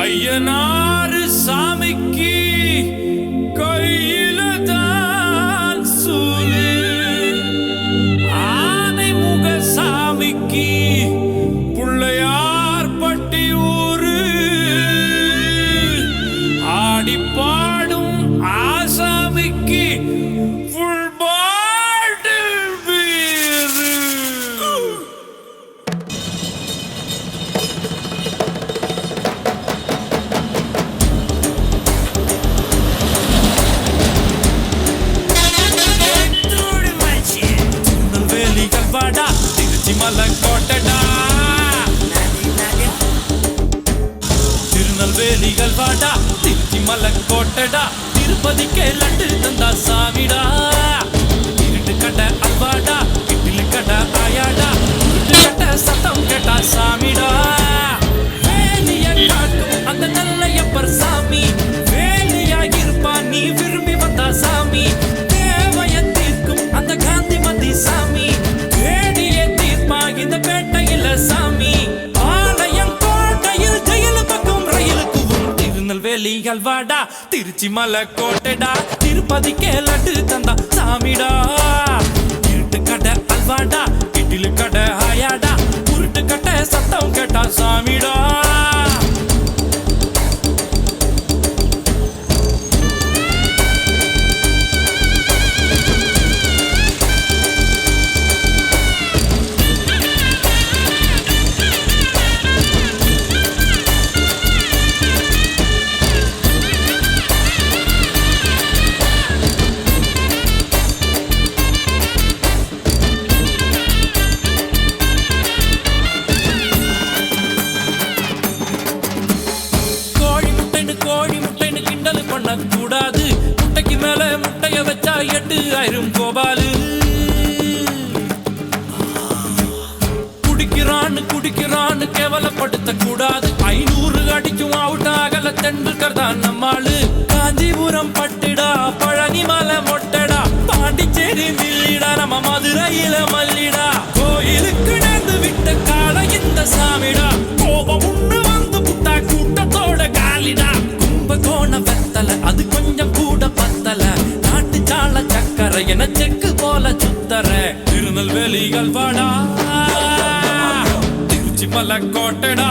ஐயனாறு சாமிக்கு கையில தான் சூலு, ஆனை முக சாமிக்கு புள்ளையார் பட்டி ஊரு, ஆடி பாடும் ஆசாமிக்கு ஃபுல் பாட்டில் பீரு. வாடா திருச்சி மலை கோட்டடா, திருநெல்வேலிகள் வாடா திருச்சி மலை கோட்டடா, திருப்பதிக்கே லட்டு தந்தா சாமிடா, இருட்டு கடை அல்வாடா இட்லி கடை ஆயாடா, இருட்டு கடை சத்தம் கேட்டா சாமிடா, வேலிய காட்டும் அந்த நல்லையப்பர் சாமி, வேலியா இருப்பா நீ விரும்பி வந்தா சாமி, தேவைய தீர்க்கும் அந்த காந்தி மதி சாமி, இந்த பேட்டையில சாமி, ஆலயம் கோட்டையில் ஜெயில பக்கம் ரயிலுக்கு திருநெல்வேலிகள் வாடா திருச்சி மலை கோட்டைடா, திருப்பதிக்கே லட்டு தந்தா சாமிடா, இருட்டு கடை அல்வாடா இட்லி கடை ஆயாடா, உருட்டு கடை சத்தம் கேட்டா சாமிடா. கோழி முட்டைன்னு கிண்டல் பண்ண கூடாது, முட்டைக்கு மேல முட்டைய வச்சா 8000 கோபாலு, குடிக்கிறான்னு கேவலப்படுத்த கூடாது, 500 அடிக்கும் அவுட் ஆகல தெண்டுல்கர் தான் நம்மாளு, காஞ்சிபுரம் பட்டுடா பழனி மலை மொட்டடா, பாண்டிச்சேரி மில்லிடா நம்ம மதுரையில மல்லிடா, கோயிலுக்கு நடந்து விட்ட கால இந்த சாமிடா, கோபம் உண்டு வந்து புட்டா கூட்டத்தோட காலிடா, கும்பகோண வெத்தல அது கொஞ்சம் கூட பத்தல, நாட்டு சால சக்கரை என செக்கு போல சுத்தர, திருநெல்வேலிகள் வாடா திருச்சி மலை கோட்டடா.